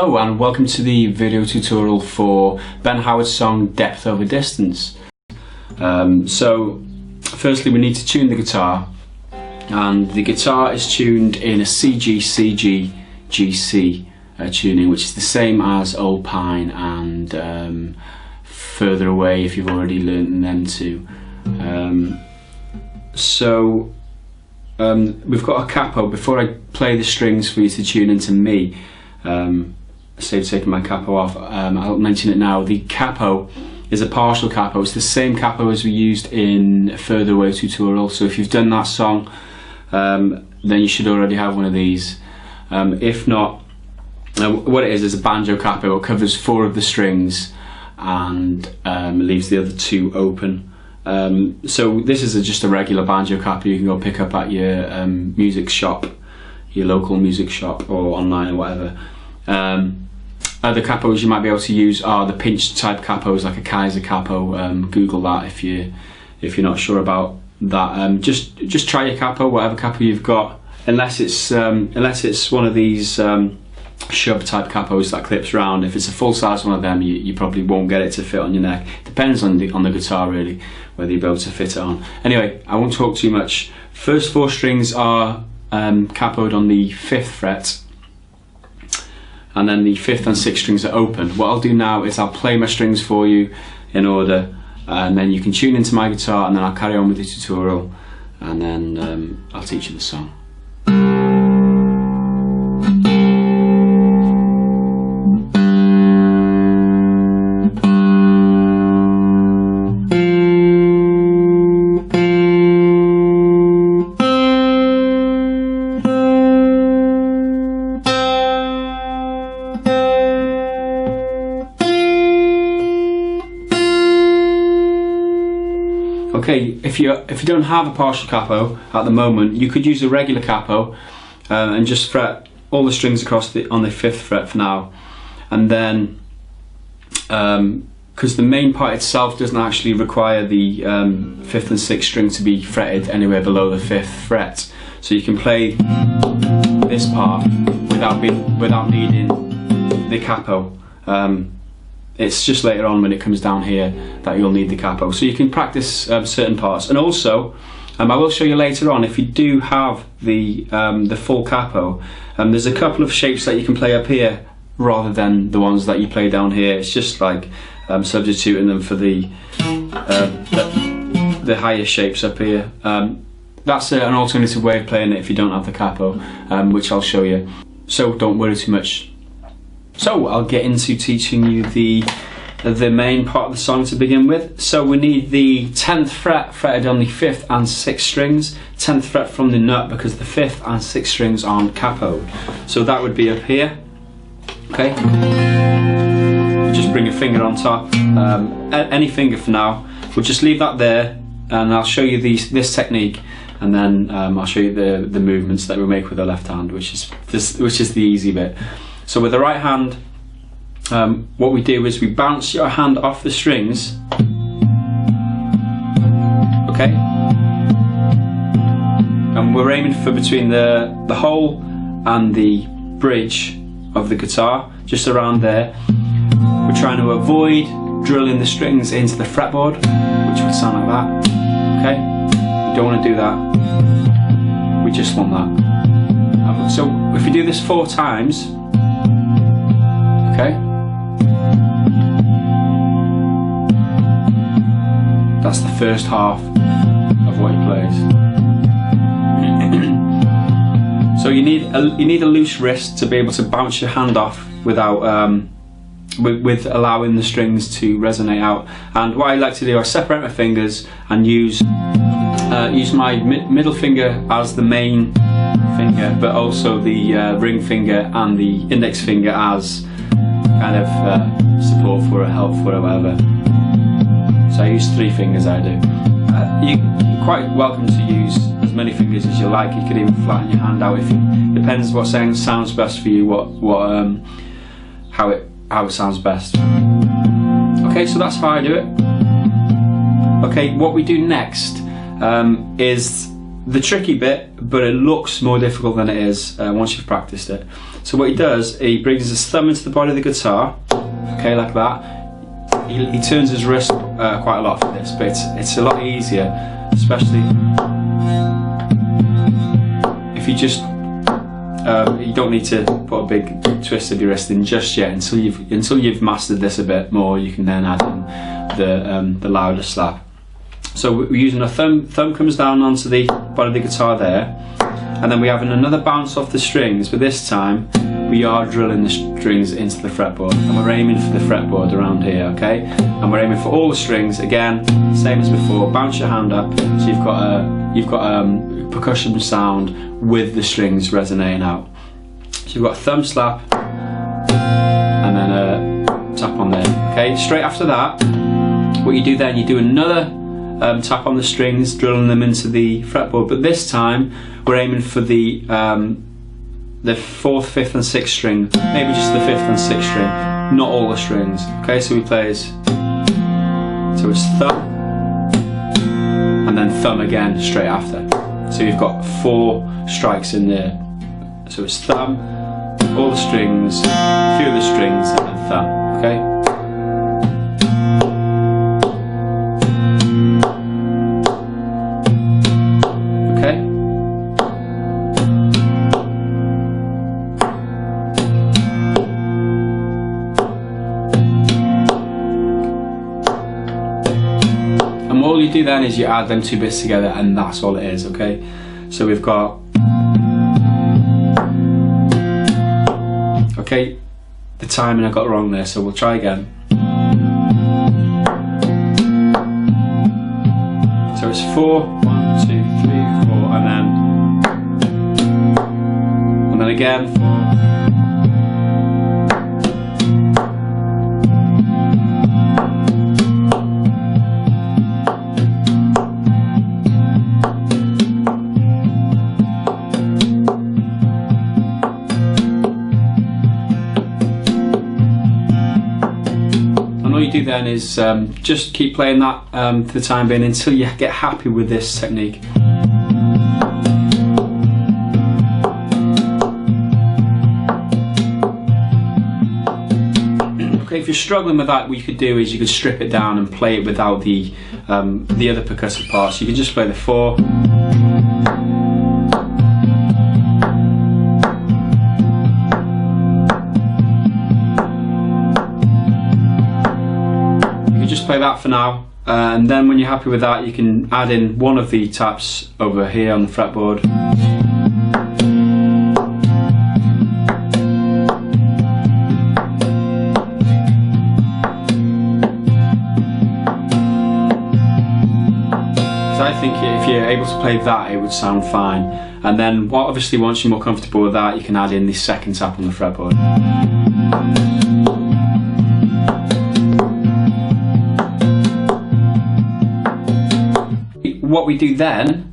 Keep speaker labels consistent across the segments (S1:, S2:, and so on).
S1: Hello and welcome to the video tutorial for Ben Howard's song Depth Over Distance. So firstly we need to tune the guitar, and the guitar is tuned in a CG tuning, which is the same as Old Pine and Further Away if you've already learnt them too. We've got a capo. Before I play the strings for you to tune into me, save taking my capo off, I'll mention it now. The capo is a partial capo. It's the same capo as we used in Further Away tutorial, so if you've done that song then you should already have one of these. If not, what it is a banjo capo. It covers 4 of the strings and leaves the other 2 open. So this is just a regular banjo capo you can go pick up at your music shop, your local music shop, or online or whatever. Other capos you might be able to use are the pinch type capos, like a Kaiser capo. Google that if you're not sure about that. Just try your capo, whatever capo you've got, unless it's one of these shove type capos that clips round. If it's a full size one of them, you probably won't get it to fit on your neck. Depends on the guitar really, whether you'll be able to fit it on. Anyway, I won't talk too much. First 4 strings are capoed on the 5th fret, and then the 5th and 6th strings are open. What I'll do now is I'll play my strings for you in order, and then you can tune into my guitar, and then I'll carry on with the tutorial, and then I'll teach you the song. Okay, if you don't have a partial capo at the moment, you could use a regular capo and just fret all the strings across on the 5th fret for now, and then because the main part itself doesn't actually require the 5th and 6th string to be fretted anywhere below the 5th fret, so you can play this part without needing the capo. It's just later on when it comes down here that you'll need the capo, so you can practice certain parts. And also, I will show you later on, if you do have the full capo, there's a couple of shapes that you can play up here rather than the ones that you play down here. It's just like substituting them for the higher shapes up here. That's an alternative way of playing it if you don't have the capo, which I'll show you. So don't worry too much. So I'll get into teaching you the main part of the song to begin with. So we need the 10th fret fretted on the 5th and 6th strings, 10th fret from the nut because the 5th and 6th strings aren't capoed. So that would be up here. Okay. Just bring a finger on top, any finger for now. We'll just leave that there, and I'll show you this technique, and then I'll show you the movements that we make with the left hand, which is the easy bit. So with the right hand, what we do is we bounce your hand off the strings, okay? And we're aiming for between the hole and the bridge of the guitar, just around there. We're trying to avoid drilling the strings into the fretboard, which would sound like that, okay? We don't want to do that, we just want that. So if we do this 4 times, okay, that's the first half of what he plays. So you need a loose wrist to be able to bounce your hand off without with allowing the strings to resonate out. And what I like to do, I separate my fingers and use my middle finger as the main finger, but also the ring finger and the index finger as kind of support for a help for whatever. So I use 3 fingers. I do. You're quite welcome to use as many fingers as you like. You could even flatten your hand out if it depends what sounds best for you. How it sounds best. Okay, so that's how I do it. Okay, what we do next is the tricky bit, but it looks more difficult than it is once you've practiced it. So what he does, he brings his thumb into the body of the guitar, okay, like that. He turns his wrist quite a lot for this, but it's a lot easier, especially if you just you don't need to put a big twist of your wrist in just yet until you've mastered this a bit more. You can then add in the louder slap. So we're using a thumb comes down onto the body of the guitar there, and then we have another bounce off the strings, but this time we are drilling the strings into the fretboard, and we're aiming for the fretboard around here, okay? And we're aiming for all the strings again, same as before. Bounce your hand up, so you've got a percussion sound with the strings resonating out. So you've got a thumb slap and then a tap on there. Okay, straight after that, what you do then, you do another tap on the strings, drilling them into the fretboard, but this time we're aiming for the 4th, 5th and 6th string, maybe just the 5th and 6th string, not all the strings. Okay, so we play as, so it's thumb and then thumb again straight after. So you've got 4 strikes in there. So it's thumb, all the strings, a few of the strings, and then thumb. Okay. All you do then is you add them 2 bits together, and that's all it is, okay? So we've got, okay, the timing I got wrong there, so we'll try again. So it's 4, 1, 2, 3, 4, and then again 4. All you do then is just keep playing that for the time being until you get happy with this technique. Okay, if you're struggling with that, what you could do is you could strip it down and play it without the other percussive parts. You can just play the 4. Play that for now, and then when you're happy with that, you can add in one of the taps over here on the fretboard. So I think if you're able to play that, it would sound fine. And then obviously once you're more comfortable with that, you can add in the 2nd tap on the fretboard. What we do then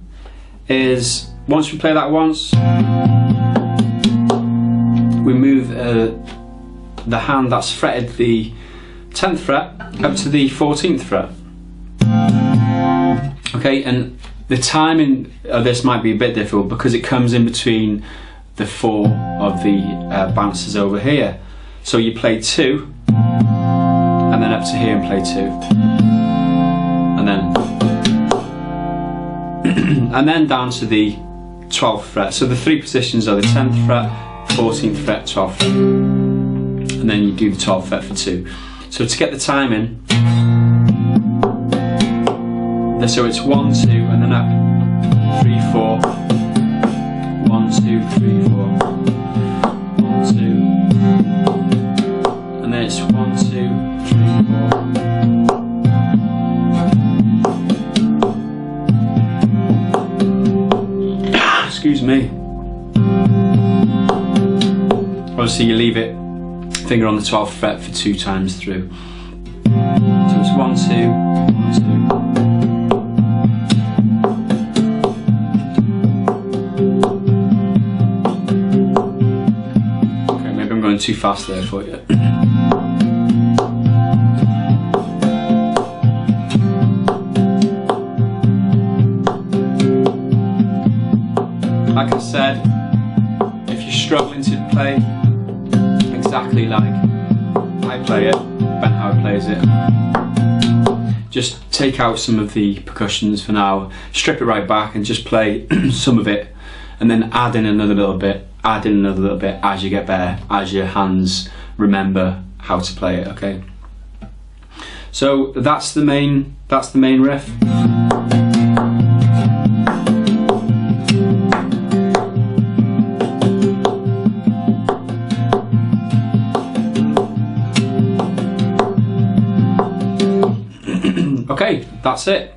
S1: is, once we play that once, we move the hand that's fretted the 10th fret up to the 14th fret. Okay, and the timing of this might be a bit difficult because it comes in between the 4 of the bounces over here. So you play 2, and then up to here and play 2, and then and then down to the 12th fret. So the 3 positions are the 10th fret, 14th fret, 12th fret, and then you do the 12th fret for 2. So to get the timing, so it's 1, 2, and then up 3, 4, 1, 2, 3, 4, 1, 2, and then it's 1, 2, 3, 4. Excuse me. Obviously you leave it, finger on the 12th fret for 2 times through. So it's 1, 2, 1, 2. Okay, maybe I'm going too fast there for you. like I said, if you're struggling to play exactly like I play it, Ben Howard plays it, just take out some of the percussions for now, strip it right back and just play some of it, and then add in another little bit, add in another little bit as you get better, as your hands remember how to play it, okay? So that's the main riff. Okay, that's it.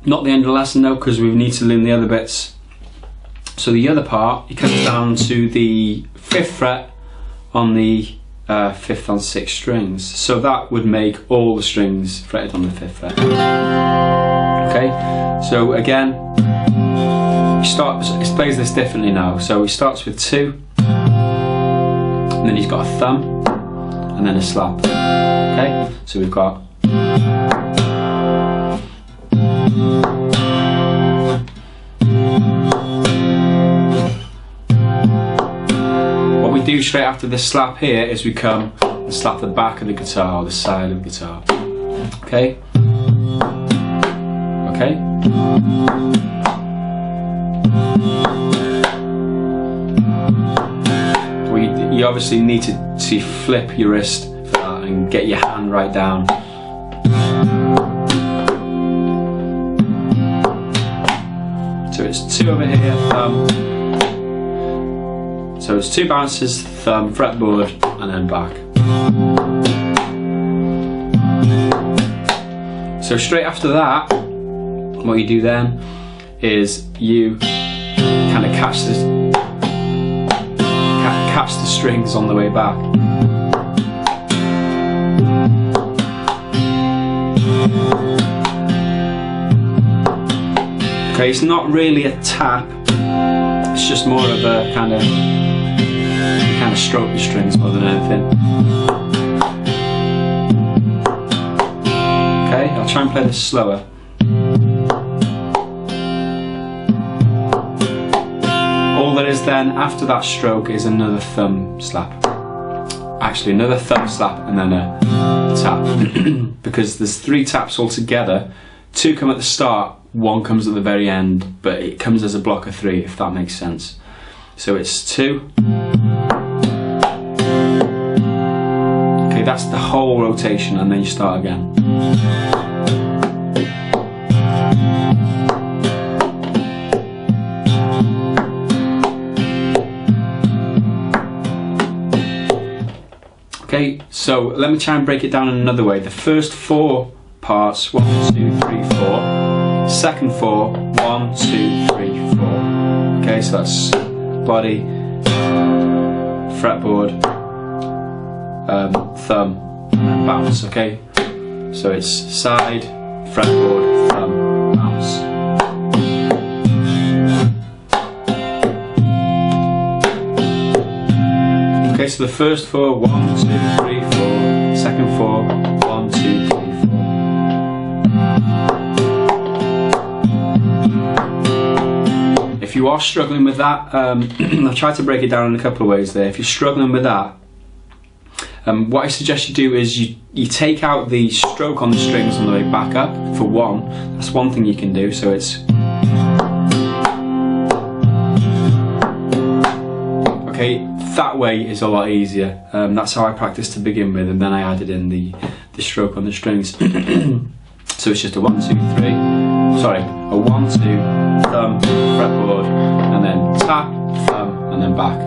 S1: Not the end of the lesson though, because we need to learn the other bits. So the other part, it comes down to the 5th fret on the 5th and 6th strings. So that would make all the strings fretted on the 5th fret. Okay, so again, it plays this differently now. So he starts with 2, and then he's got a thumb, and then a slap. Okay, so we've got what we do straight after this slap here is we come and slap the back of the guitar or the side of the guitar. Okay? Okay? Well, you obviously need to flip your wrist for that and get your hand right down. So it's 2 over here, thumb. So it's 2 bounces, thumb, fretboard, and then back. So straight after that, what you do then is you kind of catch the strings on the way back. Okay, it's not really a tap, it's just more of a kind of stroke the strings more than anything. Okay, I'll try and play this slower. All there is then after that stroke is another thumb slap. Actually, another thumb slap and then a tap. Because there's 3 taps altogether. 2 come at the start, 1 comes at the very end, but it comes as a block of 3, if that makes sense. So it's 2. Okay, that's the whole rotation, and then you start again. Okay, so let me try and break it down in another way. The first 4 parts, 1, 2, 3, 4. Second 4, 1, 2, 3, 4. Okay, so that's body, fretboard, thumb, and bounce. Okay, so it's side, fretboard, thumb, bounce. Okay, so the first 4, 1, 2, 3, 4. Second 4, 1, 2, 3, 4. If you are struggling with that, I've tried to break it down in a couple of ways there. If you're struggling with that, what I suggest you do is you take out the stroke on the strings on the way back up for 1. That's one thing you can do. So it's okay. That way is a lot easier. That's how I practiced to begin with, and then I added in the stroke on the strings. So it's just a 1, 2, 3. Sorry, a 1, 2, thumb, fretboard, and then tap, thumb, and then back.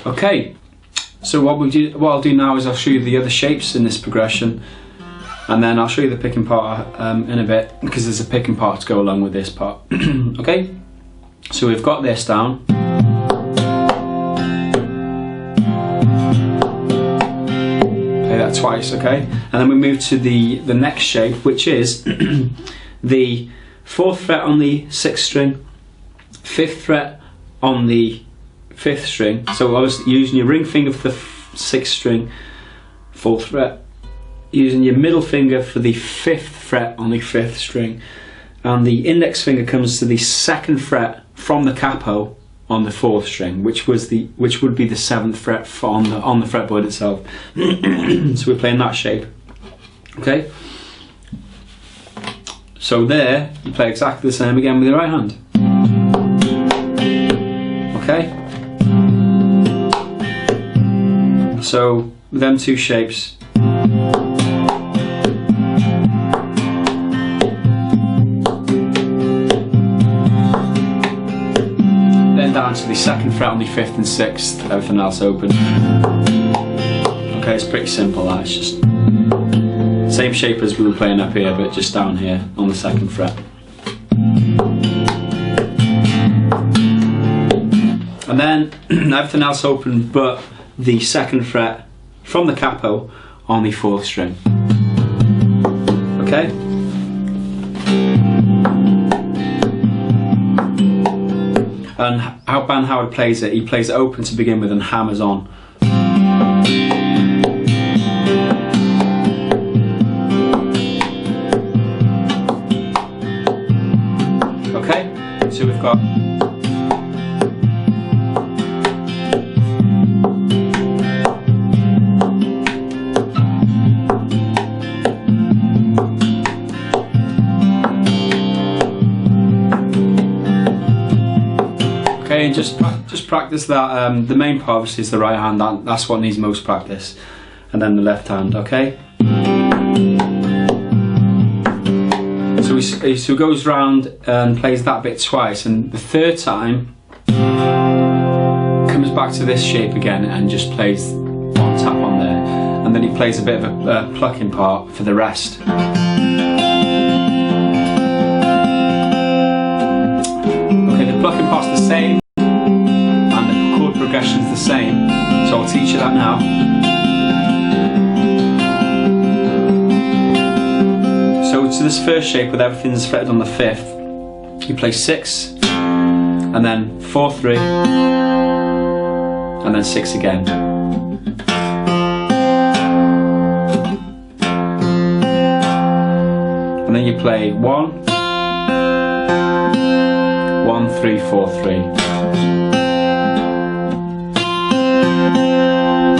S1: Okay, so what I'll do now is I'll show you the other shapes in this progression, and then I'll show you the picking part in a bit, because there's a picking part to go along with this part. Okay, so we've got this down. Play that twice, okay, and then we move to the next shape, which is the 4th fret on the 6th string, 5th fret on the 5th string, so obviously using your ring finger for the 6th string, 4th fret, using your middle finger for the 5th fret on the 5th string, and the index finger comes to the 2nd fret from the capo on the 4th string, which would be the 7th fret on the fretboard itself. So we're playing that shape. Okay. So there, you play exactly the same again with your right hand. Okay. So with them two shapes. Down to the 2nd fret on the 5th and 6th, everything else open. Okay, it's pretty simple that, it's just same shape as we were playing up here, but just down here on the 2nd fret. And then everything else open but the 2nd fret from the capo on the 4th string. Okay? And how Ban Howard plays it, he plays it open to begin with and hammers on. Okay, so we've got and just practice that. The main part obviously is the right hand, that's what needs most practice, and then the left hand, okay? So he goes round and plays that bit twice, and the 3rd time comes back to this shape again and just plays one tap on there, and then he plays a bit of a plucking part for the rest. Okay, the plucking part's the same, progression's the same, so I'll teach you that now. So to this first shape with everything's fretted on the 5th, you play 6 and then 4, 3 and then 6 again. And then you play 1, 1, 3, 4, 3.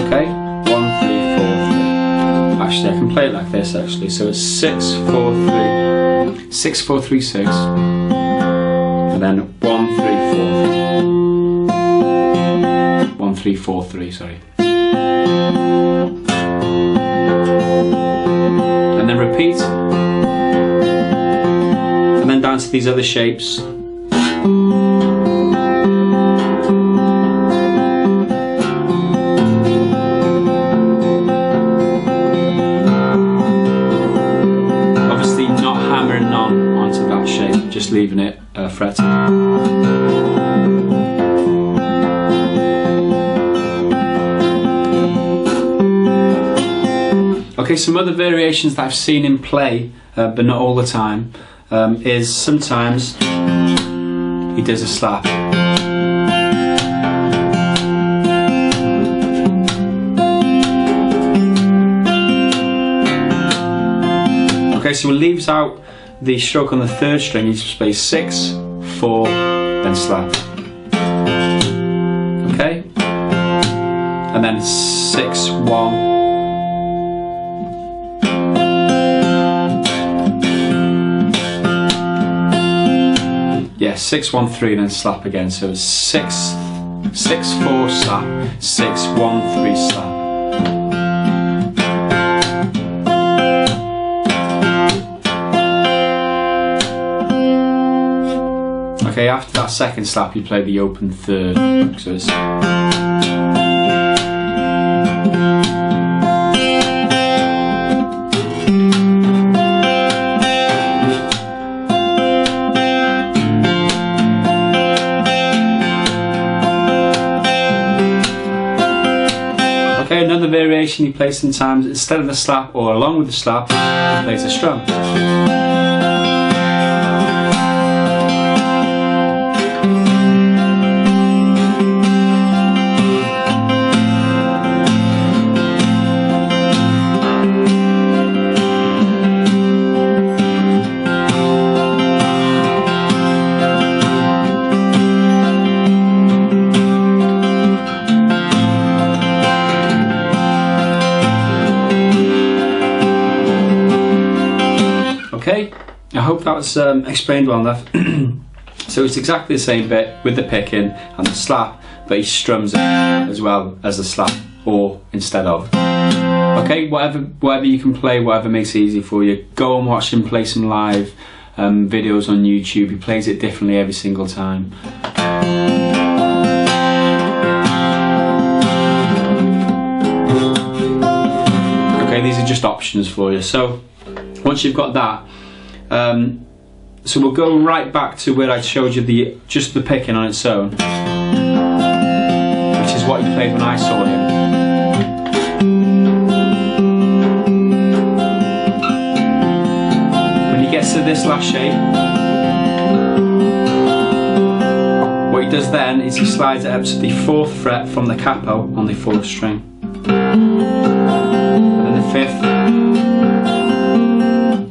S1: Okay, 1, 3, 4, 3. Actually, I can play it like this actually. So it's 6, 4, 3, 6, 4, 3, 6, and then 1, 3, 4, 1, 3, 4, 3. Sorry, and then repeat, and then down to these other shapes. Just leaving it fretted. Okay, some other variations that I've seen in play, but not all the time, is sometimes he does a slap. Okay, so he leaves out the stroke on the 3rd string, he just plays 6, 4, then slap. Okay? And then 6, 1. Yeah, 6, 1, 3, then slap again. So it's 6, 6, 4, slap, 6, 1, 3, slap. Okay, after that 2nd slap you play the open 3rd. So it's okay, another variation he plays sometimes, instead of the slap or along with the slap, he plays a strum. that was explained well enough. So it's exactly the same bit with the picking and the slap, but he strums it as well as the slap, or instead of. Okay, whatever you can play, whatever makes it easy for you. Go and watch him play some live videos on YouTube. He plays it differently every single time. Okay, these are just options for you. So once you've got that, so we'll go right back to where I showed you just the picking on its own, which is what he played when I saw him. When he gets to this last shape, what he does then is he slides it up to the 4th fret from the capo on the 4th string, and then the 5th.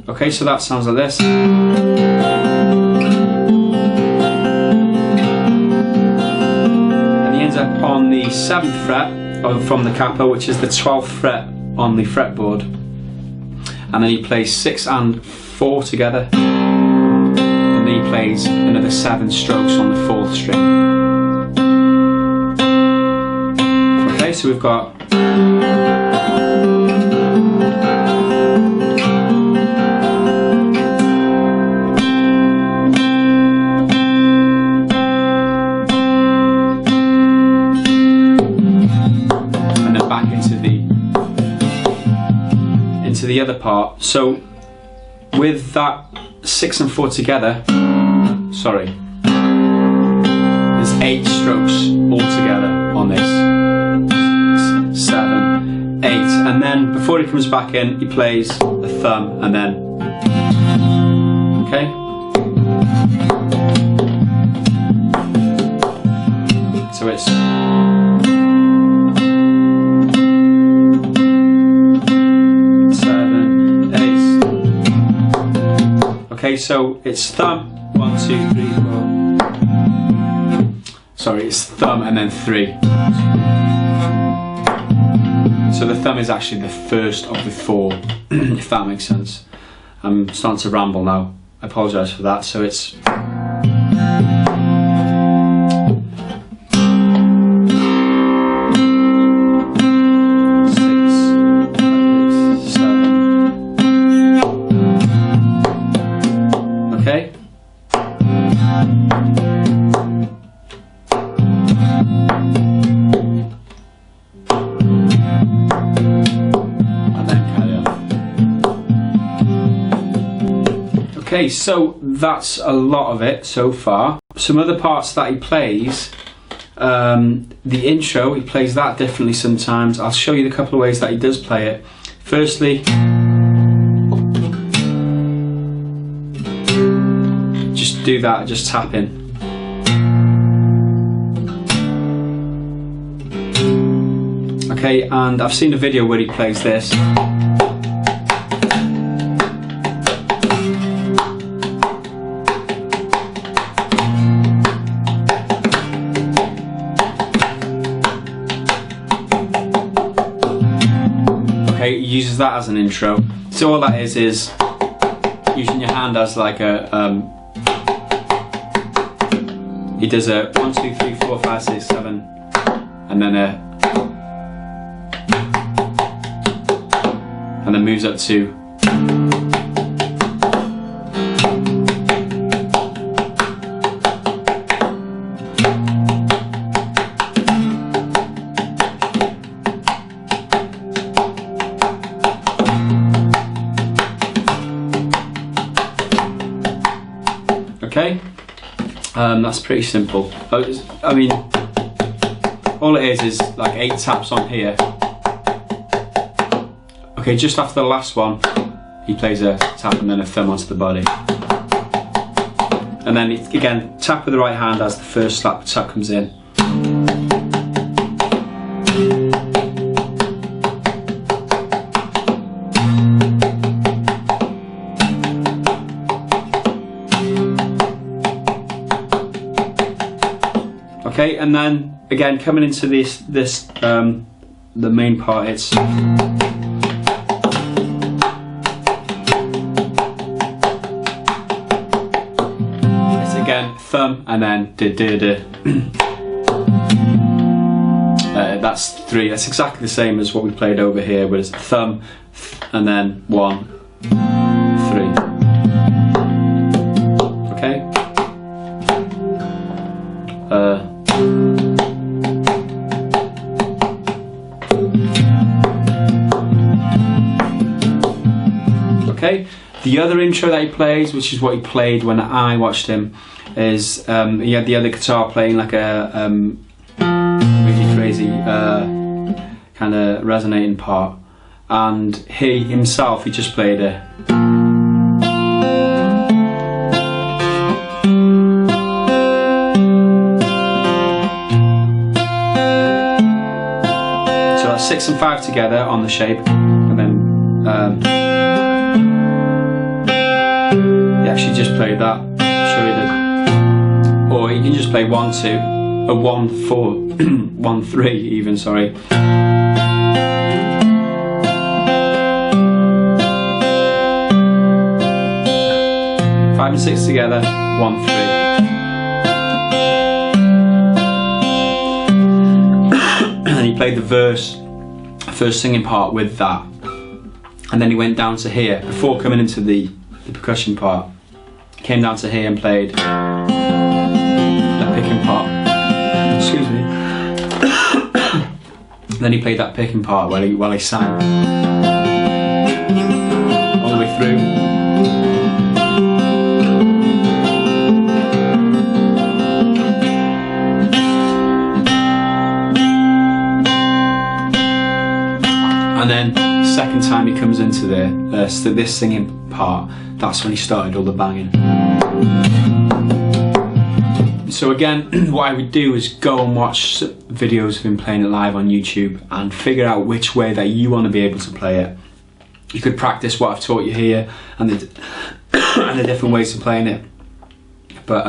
S1: Okay, so that sounds like this. And he ends up on the 7th fret from the capo, which is the 12th fret on the fretboard. And then he plays 6 and 4 together. And then he plays another 7 strokes on the 4th string. Okay, so we've got the other part. So with that 6 and 4 together, sorry, there's 8 strokes altogether on this. 6, 7, 8, and then before he comes back in, he plays a thumb, and then okay. So it's okay, so it's thumb, 1, 2, 3, 4. Sorry, it's thumb and then 3. So the thumb is actually the first of the 4, if that makes sense. I'm starting to ramble now. I apologise for that. So it's okay, so that's a lot of it so far. Some other parts that he plays, the intro, he plays that differently sometimes. I'll show you the couple of ways that he does play it. Firstly, just do that, just tapping. Okay, and I've seen a video where he plays this. Okay, he uses that as an intro. So all that is using your hand as like a he does a 1, 2, 3, 4, 5, 6, 7, and then moves up to okay. That's pretty simple. I mean, all it is like 8 taps on here. Okay, just after the last one, he plays a tap and then a thumb onto the body. And then again, tap with the right hand as the first tap comes in. Okay, and then again coming into this the main part, it's again, thumb, and then that's 3. That's exactly the same as what we played over here, whereas thumb, and then 1, 3. Okay. Okay. The other intro that he plays, which is what he played when I watched him, is he had the other guitar playing like a really crazy kind of resonating part, and he himself, he just played it. So that's 6 and 5 together on the shape, and then he actually just played that. Show you the, or you can just play 1, 2, a 1, 4, 1, 3 even, sorry. 5 and 6 together, 1, 3. And he played the first singing part with that. And then he went down to here, before coming into the percussion part. Came down to here and played that picking part. Excuse me. Then he played that picking part while he sang all the way through. And then second time he comes into this singing part, that's when he started all the banging. So again, what I would do is go and watch videos of him playing it live on YouTube and figure out which way that you want to be able to play it. You could practice what I've taught you here and the different ways of playing it. But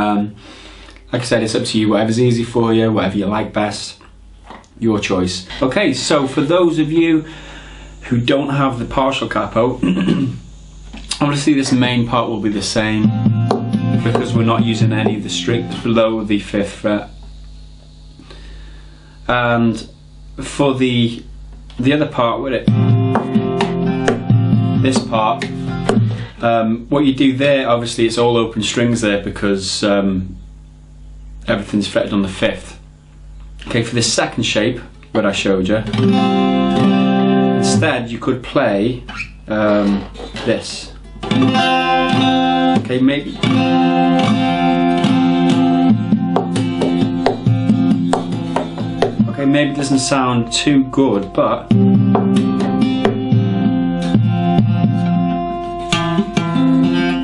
S1: like I said, it's up to you, whatever's easy for you, whatever you like best, your choice. Okay, so for those of you who don't have the partial capo, obviously this main part will be the same because we're not using any of the strings below the 5th fret. And for the other part with it, this part, what you do there, obviously it's all open strings there because everything's fretted on the 5th. Okay, for this second shape that I showed you, instead you could play this. Okay, maybe. Okay, maybe it doesn't sound too good, but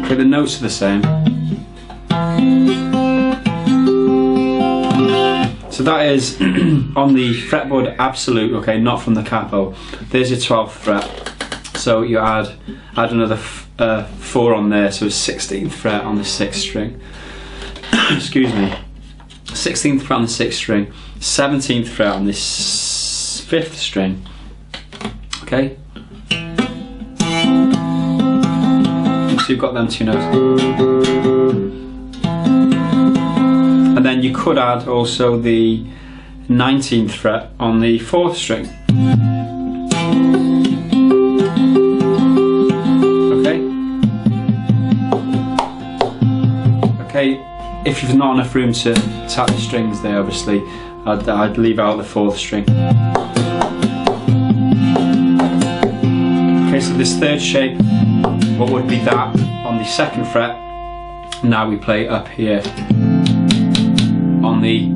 S1: okay, the notes are the same. So that is on the fretboard absolute, okay, not from the capo. There's your 12th fret. So you add another 4 on there, so it's 16th fret on the 6th string. Excuse me. 16th fret on the 6th string, 17th fret on this 5th string. Okay. So you've got them 2 notes. And then you could add also the 19th fret on the 4th string. Okay, if you've not enough room to tap the strings there, obviously, I'd leave out the 4th string. Okay, so this third shape, what would be that on the 2nd fret, now we play up here on the,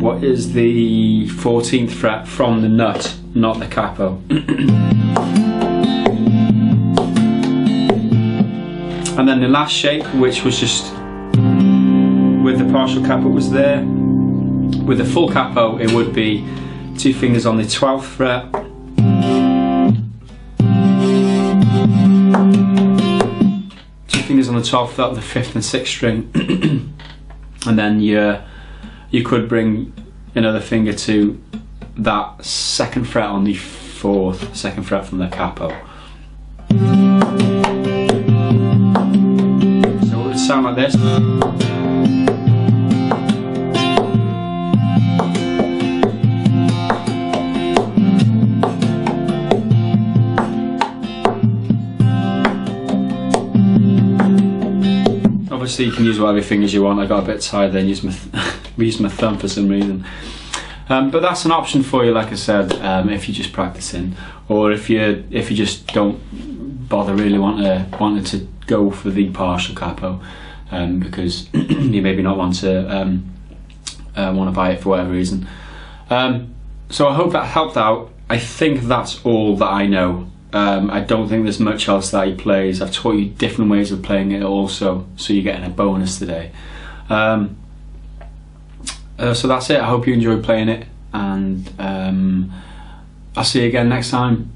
S1: what is the 14th fret from the nut, not the capo. And then the last shape, which was just with the partial capo was there. With the full capo, it would be 2 fingers on the 12th fret, 2 fingers on the 12th fret of the 5th and 6th string, and then you could bring another finger to that 2nd fret on the 4th, 2nd fret from the capo. sound like this. Obviously you can use whatever fingers you want. I got a bit tired then, used my thumb for some reason. But that's an option for you, like I said, if you're just practicing, or if you just don't bother really wanting to go for the partial capo, because you maybe not want to buy it for whatever reason. So I hope that helped out. I think that's all that I know. I don't think there's much else that he plays. I've taught you different ways of playing it also, so you're getting a bonus today. So that's it. I hope you enjoyed playing it, and I'll see you again next time.